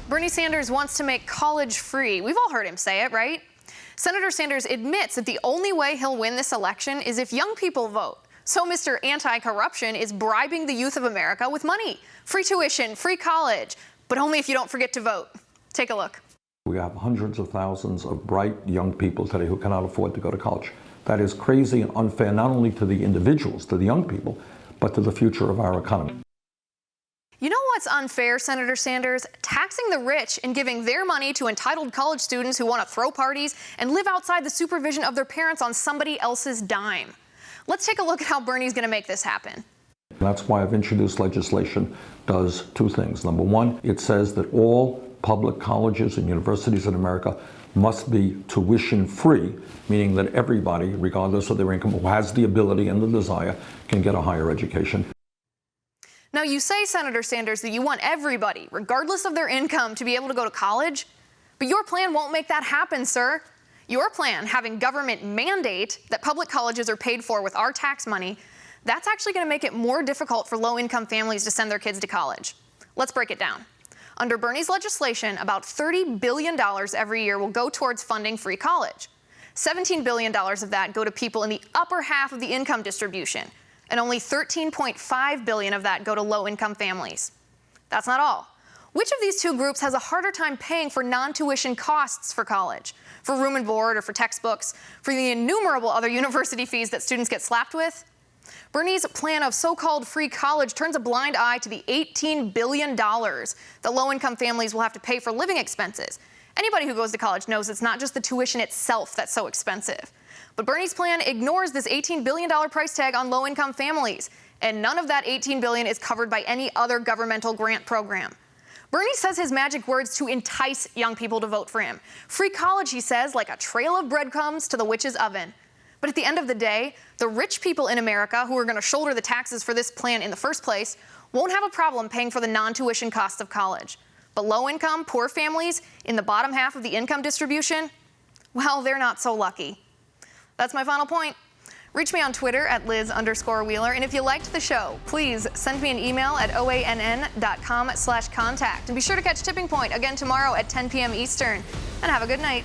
Bernie Sanders wants to make college free. We've all heard him say it, right? Senator Sanders admits that the only way he'll win this election is if young people vote. So Mr. Anti-Corruption is bribing the youth of America with money. Free tuition, free college, but only if you don't forget to vote. Take a look. We have hundreds of thousands of bright young people today who cannot afford to go to college. That is crazy and unfair, not only to the individuals, to the young people, but to the future of our economy. You know what's unfair, Senator Sanders? Taxing the rich and giving their money to entitled college students who want to throw parties and live outside the supervision of their parents on somebody else's dime. Let's take a look at how Bernie's going to make this happen. That's why I've introduced legislation does two things. Number one, it says that all public colleges and universities in America must be tuition-free, meaning that everybody, regardless of their income, who has the ability and the desire, can get a higher education. Now, you say, Senator Sanders, that you want everybody, regardless of their income, to be able to go to college, but your plan won't make that happen, sir. Your plan, having government mandate that public colleges are paid for with our tax money, that's actually going to make it more difficult for low-income families to send their kids to college. Let's break it down. Under Bernie's legislation, about $30 billion every year will go towards funding free college. $17 billion of that go to people in the upper half of the income distribution, and only $13.5 billion of that go to low-income families. That's not all. Which of these two groups has a harder time paying for non-tuition costs for college, for room and board or for textbooks, for the innumerable other university fees that students get slapped with? Bernie's plan of so-called free college turns a blind eye to the $18 billion that low-income families will have to pay for living expenses. Anybody who goes to college knows it's not just the tuition itself that's so expensive. But Bernie's plan ignores this $18 billion price tag on low-income families, and none of that $18 billion is covered by any other governmental grant program. Bernie says his magic words to entice young people to vote for him. Free college, he says, like a trail of breadcrumbs to the witch's oven. But at the end of the day, the rich people in America who are going to shoulder the taxes for this plan in the first place won't have a problem paying for the non-tuition costs of college. But low-income, poor families in the bottom half of the income distribution, well, they're not so lucky. That's my final point. Reach me on Twitter at Liz_Wheeler. And if you liked the show, please send me an email at oann.com/contact. And be sure to catch Tipping Point again tomorrow at 10 p.m. Eastern. And have a good night.